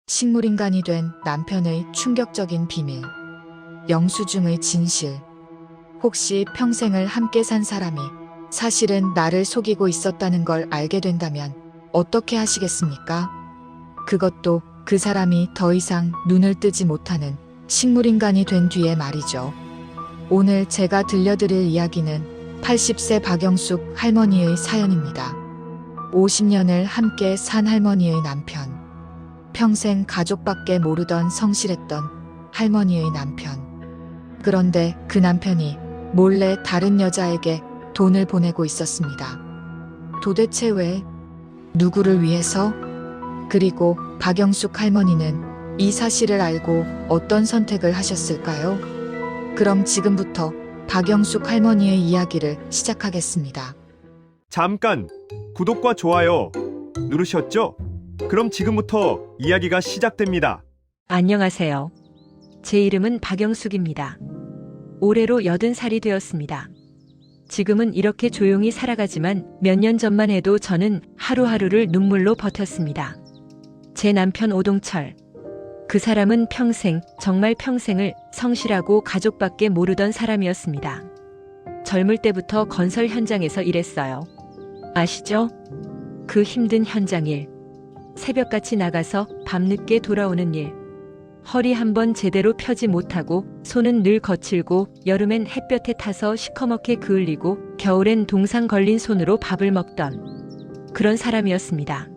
식물인간이 된 남편의 충격적인 비밀. 영수증의 진실. 혹시 평생을 함께 산 사람이 사실은 나를 속이고 있었다는 걸 알게 된다면 어떻게 하시겠습니까? 그것도 그 사람이 더 이상 눈을 뜨지 못하는 식물인간이 된 뒤에 말이죠. 오늘 제가 들려드릴 이야기는 80세 박영숙 할머니의 사연입니다. 50년을 함께 산 할머니의 남편. 평생 가족밖에 모르던 성실했던 할머니의 남편. 그런데 그 남편이 몰래 다른 여자에게 돈을 보내고 있었습니다. 도대체 왜? 누구를 위해서? 그리고 박영숙 할머니는 이 사실을 알고 어떤 선택을 하셨을까요? 그럼 지금부터 박영숙 할머니의 이야기를 시작하겠습니다. 잠깐 구독과 좋아요 누르셨죠? 그럼 지금부터 이야기가 시작됩니다. 안녕하세요. 제 이름은 박영숙입니다. 올해로 80살이 되었습니다. 지금은 이렇게 조용히 살아가지만 몇 년 전만 해도 저는 하루하루를 눈물로 버텼습니다. 제 남편 오동철. 그 사람은 평생, 정말 평생을 성실하고 가족밖에 모르던 사람이었습니다. 젊을 때부터 건설 현장에서 일했어요. 아시죠? 그 힘든 현장 일. 새벽같이 나가서 밤늦게 돌아오는 일. 허리 한번 제대로 펴지 못하고 손은 늘 거칠고 여름엔 햇볕에 타서 시커멓게 그을리고 겨울엔 동상 걸린 손으로 밥을 먹던 그런 사람이었습니다.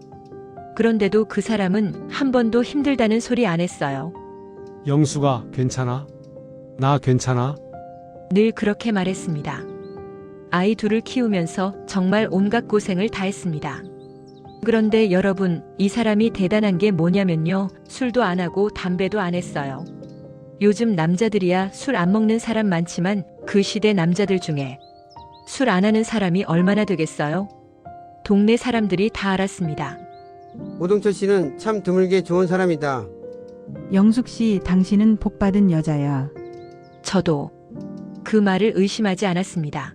그런데도 그 사람은 한 번도 힘들다는 소리 안 했어요. 영수가 괜찮아? 나 괜찮아? 늘 그렇게 말했습니다. 아이 둘을 키우면서 정말 온갖 고생을 다 했습니다. 그런데 여러분, 이 사람이 대단한 게 뭐냐면요. 술도 안 하고 담배도 안 했어요. 요즘 남자들이야 술 안 먹는 사람 많지만 그 시대 남자들 중에 술 안 하는 사람이 얼마나 되겠어요? 동네 사람들이 다 알았습니다. 오동철 씨는 참 드물게 좋은 사람이다. 영숙 씨, 당신은 복받은 여자야. 저도 그 말을 의심하지 않았습니다.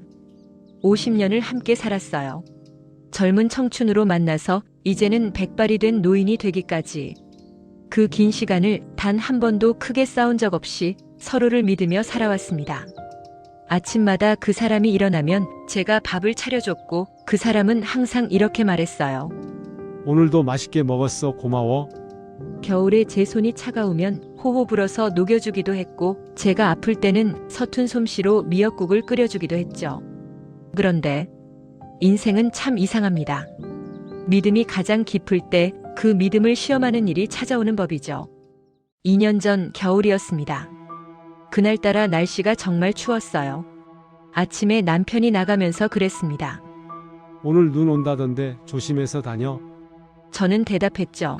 50년을 함께 살았어요. 젊은 청춘으로 만나서 이제는 백발이 된 노인이 되기까지 그 긴 시간을 단 한 번도 크게 싸운 적 없이 서로를 믿으며 살아왔습니다. 아침마다 그 사람이 일어나면 제가 밥을 차려줬고 그 사람은 항상 이렇게 말했어요. 오늘도 맛있게 먹었어. 고마워. 겨울에 제 손이 차가우면 호호 불어서 녹여주기도 했고 제가 아플 때는 서툰 솜씨로 미역국을 끓여주기도 했죠. 그런데 인생은 참 이상합니다. 믿음이 가장 깊을 때 그 믿음을 시험하는 일이 찾아오는 법이죠. 2년 전 겨울이었습니다. 그날따라 날씨가 정말 추웠어요. 아침에 남편이 나가면서 그랬습니다. 오늘 눈 온다던데 조심해서 다녀. 저는 대답했죠.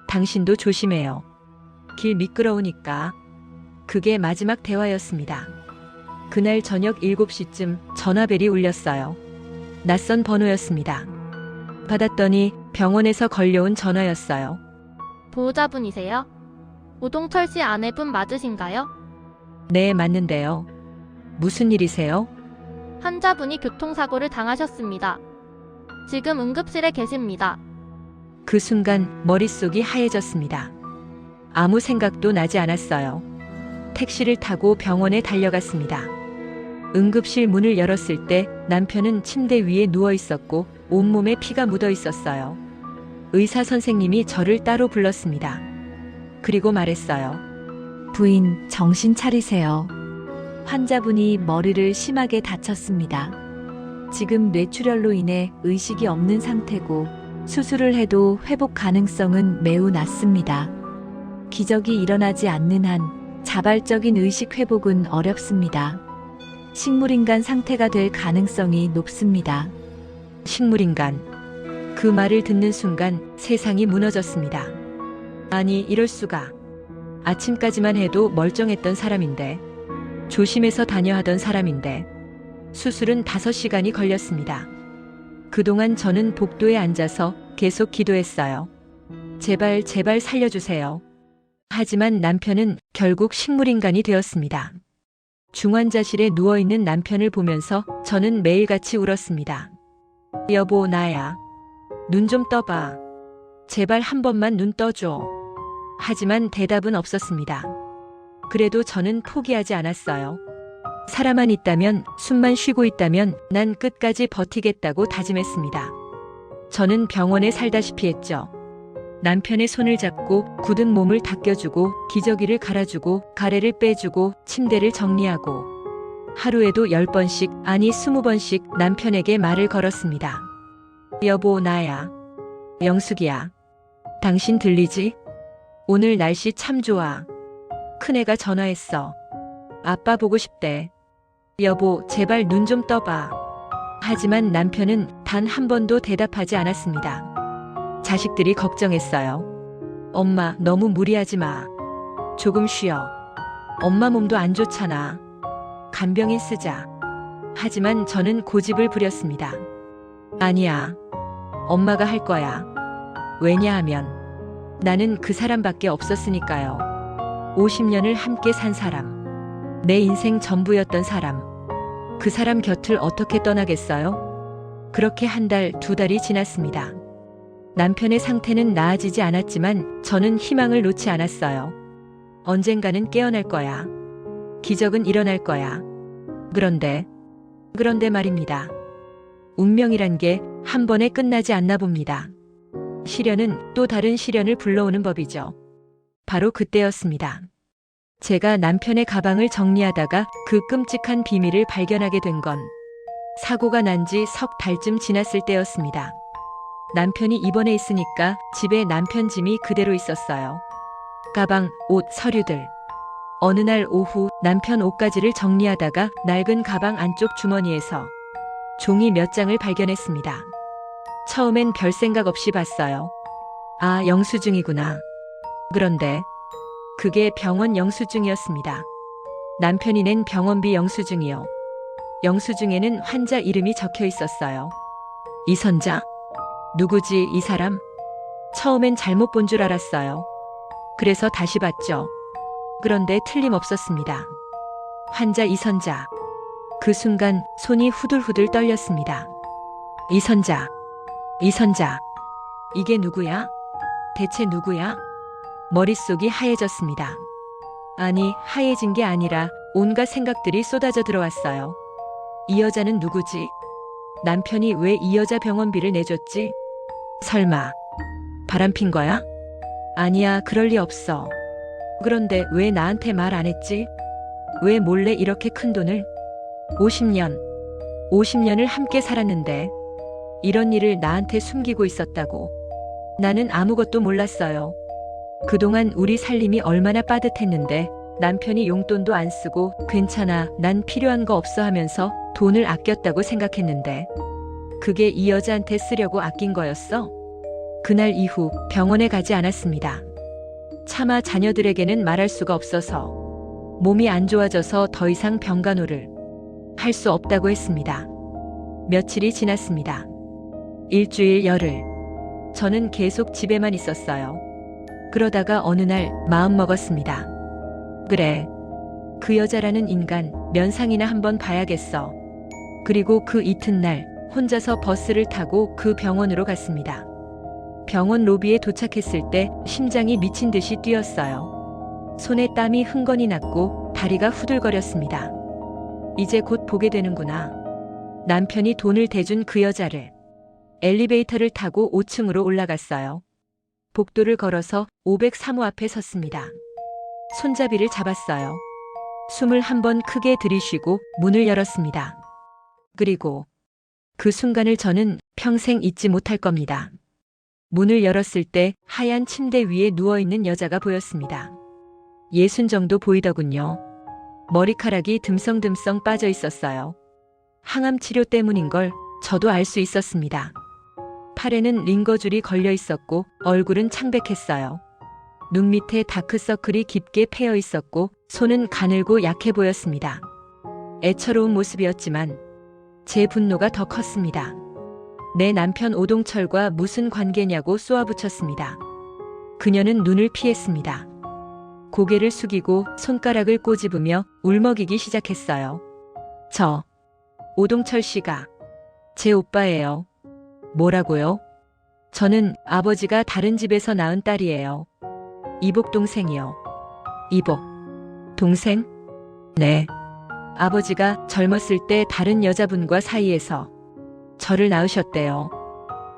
당신도 조심해요. 길 미끄러우니까. 그게 마지막 대화였습니다. 그날 저녁 7시쯤 전화벨이 울렸어요. 낯선 번호였습니다. 받았더니 병원에서 걸려온 전화였어요. 보호자분이세요? 오동철 씨 아내분 맞으신가요? 네, 맞는데요. 무슨 일이세요? 환자분이 교통사고를 당하셨습니다. 지금 응급실에 계십니다. 그 순간 머릿속이 하얘졌습니다. 아무 생각도 나지 않았어요. 택시를 타고 병원에 달려갔습니다. 응급실 문을 열었을 때 남편은 침대 위에 누워 있었고 온몸에 피가 묻어 있었어요. 의사 선생님이 저를 따로 불렀습니다. 그리고 말했어요. 부인, 정신 차리세요. 환자분이 머리를 심하게 다쳤습니다. 지금 뇌출혈로 인해 의식이 없는 상태고 수술을 해도 회복 가능성은 매우 낮습니다. 기적이 일어나지 않는 한 자발적인 의식 회복은 어렵습니다. 식물인간 상태가 될 가능성이 높습니다. 식물인간. 그 말을 듣는 순간 세상이 무너졌습니다. 아니, 이럴 수가. 아침까지만 해도 멀쩡했던 사람인데, 조심해서 다녀 하던 사람인데, 수술은 5시간이 걸렸습니다. 그동안 저는 복도에 앉아서 계속 기도했어요. 제발, 제발 살려주세요. 하지만 남편은 결국 식물인간이 되었습니다. 중환자실에 누워있는 남편을 보면서 저는 매일같이 울었습니다. 여보, 나야. 눈 좀 떠봐. 제발 한 번만 눈 떠줘. 하지만 대답은 없었습니다. 그래도 저는 포기하지 않았어요. 살아만 있다면, 숨만 쉬고 있다면 난 끝까지 버티겠다고 다짐했습니다. 저는 병원에 살다시피 했죠. 남편의 손을 잡고 굳은 몸을 닦여주고 기저귀를 갈아주고 가래를 빼주고 침대를 정리하고 하루에도 10번씩 아니 20번씩 남편에게 말을 걸었습니다. 여보 나야. 영숙이야. 당신 들리지? 오늘 날씨 참 좋아. 큰애가 전화했어. 아빠 보고 싶대. 여보 제발 눈 좀 떠봐. 하지만 남편은 단 한 번도 대답하지 않았습니다. 자식들이 걱정했어요. 엄마 너무 무리하지 마. 조금 쉬어. 엄마 몸도 안 좋잖아. 간병인 쓰자. 하지만 저는 고집을 부렸습니다. 아니야. 엄마가 할 거야. 왜냐하면 나는 그 사람밖에 없었으니까요. 50년을 함께 산 사람. 내 인생 전부였던 사람. 그 사람 곁을 어떻게 떠나겠어요? 그렇게 한 달, 두 달이 지났습니다. 남편의 상태는 나아지지 않았지만 저는 희망을 놓지 않았어요. 언젠가는 깨어날 거야. 기적은 일어날 거야. 그런데 말입니다. 운명이란 게 한 번에 끝나지 않나 봅니다. 시련은 또 다른 시련을 불러오는 법이죠. 바로 그때였습니다. 제가 남편의 가방을 정리하다가 그 끔찍한 비밀을 발견하게 된 건 사고가 난 지 석 달쯤 지났을 때였습니다. 남편이 입원해 있으니까 집에 남편 짐이 그대로 있었어요. 가방, 옷, 서류들. 어느 날 오후 남편 옷가지를 정리하다가 낡은 가방 안쪽 주머니에서 종이 몇 장을 발견했습니다. 처음엔 별 생각 없이 봤어요. 아, 영수증이구나. 그런데 그게 병원 영수증이었습니다. 남편이 낸 병원비 영수증이요. 영수증에는 환자 이름이 적혀 있었어요. 이선자? 누구지 이 사람? 처음엔 잘못 본 줄 알았어요. 그래서 다시 봤죠. 그런데 틀림없었습니다. 환자 이선자. 그 순간 손이 후들후들 떨렸습니다. 이선자. 이게 누구야? 대체 누구야? 머릿속이 하얘졌습니다. 아니, 하얘진 게 아니라 온갖 생각들이 쏟아져 들어왔어요. 이 여자는 누구지? 남편이 왜 이 여자 병원비를 내줬지? 설마 바람핀 거야? 아니야, 그럴 리 없어. 그런데 왜 나한테 말 안 했지? 왜 몰래 이렇게 큰 돈을? 50년을 함께 살았는데 이런 일을 나한테 숨기고 있었다고. 나는 아무것도 몰랐어요. 그동안 우리 살림이 얼마나 빠듯했는데 남편이 용돈도 안 쓰고 괜찮아, 난 필요한 거 없어 하면서 돈을 아꼈다고 생각했는데 그게 이 여자한테 쓰려고 아낀 거였어? 그날 이후 병원에 가지 않았습니다. 차마 자녀들에게는 말할 수가 없어서 몸이 안 좋아져서 더 이상 병간호를 할 수 없다고 했습니다. 며칠이 지났습니다. 일주일, 열흘. 저는 계속 집에만 있었어요. 그러다가 어느 날 마음 먹었습니다. 그래, 그 여자라는 인간 면상이나 한번 봐야겠어. 그리고 그 이튿날 혼자서 버스를 타고 그 병원으로 갔습니다. 병원 로비에 도착했을 때 심장이 미친 듯이 뛰었어요. 손에 땀이 흥건히 났고 다리가 후들거렸습니다. 이제 곧 보게 되는구나. 남편이 돈을 대준 그 여자를. 엘리베이터를 타고 5층으로 올라갔어요. 복도를 걸어서 503호 앞에 섰습니다. 손잡이를 잡았어요. 숨을 한 번 크게 들이쉬고 문을 열었습니다. 그리고 그 순간을 저는 평생 잊지 못할 겁니다. 문을 열었을 때 하얀 침대 위에 누워있는 여자가 보였습니다. 60 정도 보이더군요. 머리카락이 듬성듬성 빠져 있었어요. 항암 치료 때문인 걸 저도 알 수 있었습니다. 팔에는 링거줄이 걸려 있었고 얼굴은 창백했어요. 눈 밑에 다크서클이 깊게 패여 있었고 손은 가늘고 약해 보였습니다. 애처로운 모습이었지만 제 분노가 더 컸습니다. 내 남편 오동철과 무슨 관계냐고 쏘아붙였습니다. 그녀는 눈을 피했습니다. 고개를 숙이고 손가락을 꼬집으며 울먹이기 시작했어요. 저 오동철 씨가 제 오빠예요. 뭐라고요? 저는 아버지가 다른 집에서 낳은 딸이에요. 이복 동생이요. 이복 동생? 네. 아버지가 젊었을 때 다른 여자분과 사이에서 저를 낳으셨대요.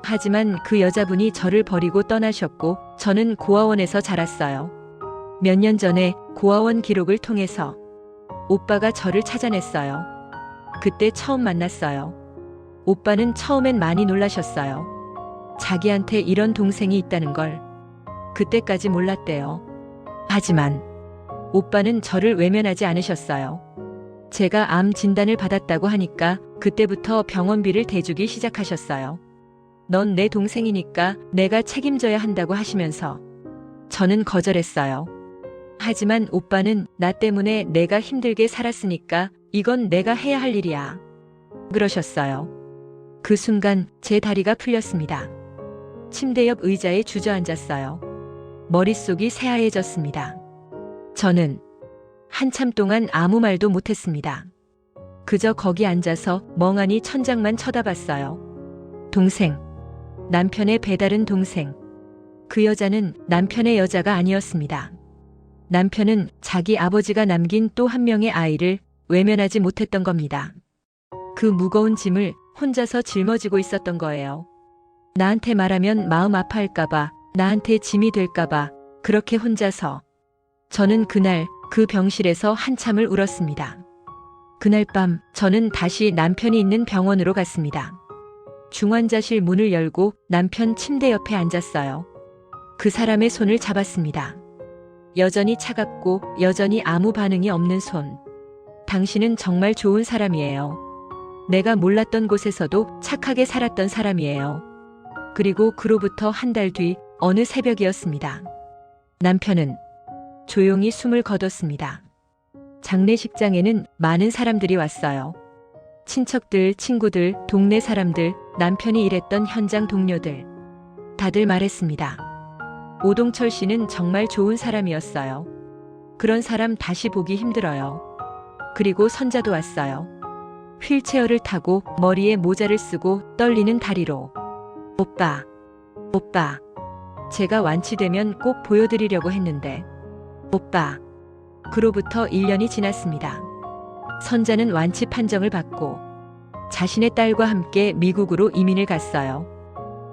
하지만 그 여자분이 저를 버리고 떠나셨고 저는 고아원에서 자랐어요. 몇 년 전에 고아원 기록을 통해서 오빠가 저를 찾아냈어요. 그때 처음 만났어요. 오빠는 처음엔 많이 놀라셨어요. 자기한테 이런 동생이 있다는 걸 그때까지 몰랐대요. 하지만 오빠는 저를 외면하지 않으셨어요. 제가 암 진단을 받았다고 하니까 그때부터 병원비를 대주기 시작하셨어요. 넌 내 동생이니까 내가 책임져야 한다고 하시면서 저는 거절했어요. 하지만 오빠는 나 때문에 내가 힘들게 살았으니까 이건 내가 해야 할 일이야. 그러셨어요. 그 순간 제 다리가 풀렸습니다. 침대 옆 의자에 주저앉았어요. 머릿속이 새하얘졌습니다. 저는 한참 동안 아무 말도 못했습니다. 그저 거기 앉아서 멍하니 천장만 쳐다봤어요. 동생. 남편의 배다른 동생. 그 여자는 남편의 여자가 아니었습니다. 남편은 자기 아버지가 남긴 또 한 명의 아이를 외면하지 못했던 겁니다. 그 무거운 짐을 혼자서 짊어지고 있었던 거예요. 나한테 말하면 마음 아파할까봐, 나한테 짐이 될까봐 그렇게 혼자서. 저는 그날 그 병실에서 한참을 울었습니다. 그날 밤 저는 다시 남편이 있는 병원으로 갔습니다. 중환자실 문을 열고 남편 침대 옆에 앉았어요. 그 사람의 손을 잡았습니다. 여전히 차갑고 여전히 아무 반응이 없는 손. 당신은 정말 좋은 사람이에요. 내가 몰랐던 곳에서도 착하게 살았던 사람이에요. 그리고 그로부터 한 달 뒤 어느 새벽이었습니다. 남편은 조용히 숨을 거뒀습니다. 장례식장에는 많은 사람들이 왔어요. 친척들, 친구들, 동네 사람들, 남편이 일했던 현장 동료들. 다들 말했습니다. 오동철 씨는 정말 좋은 사람이었어요. 그런 사람 다시 보기 힘들어요. 그리고 선자도 왔어요. 휠체어를 타고 머리에 모자를 쓰고 떨리는 다리로. 오빠, 오빠. 제가 완치되면 꼭 보여드리려고 했는데. 오빠. 그로부터 1년이 지났습니다. 선자는 완치 판정을 받고 자신의 딸과 함께 미국으로 이민을 갔어요.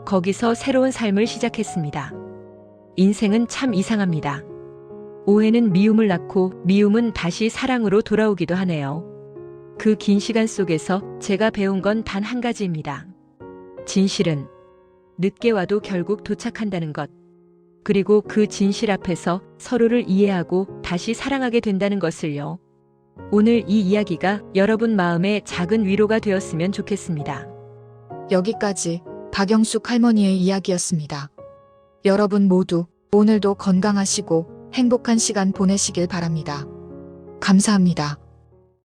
거기서 새로운 삶을 시작했습니다. 인생은 참 이상합니다. 오해는 미움을 낳고 미움은 다시 사랑으로 돌아오기도 하네요. 그 긴 시간 속에서 제가 배운 건 단 한 가지입니다. 진실은 늦게 와도 결국 도착한다는 것. 그리고 그 진실 앞에서 서로를 이해하고 다시 사랑하게 된다는 것을요. 오늘 이 이야기가 여러분 마음에 작은 위로가 되었으면 좋겠습니다. 여기까지 박영숙 할머니의 이야기였습니다. 여러분 모두 오늘도 건강하시고 행복한 시간 보내시길 바랍니다. 감사합니다.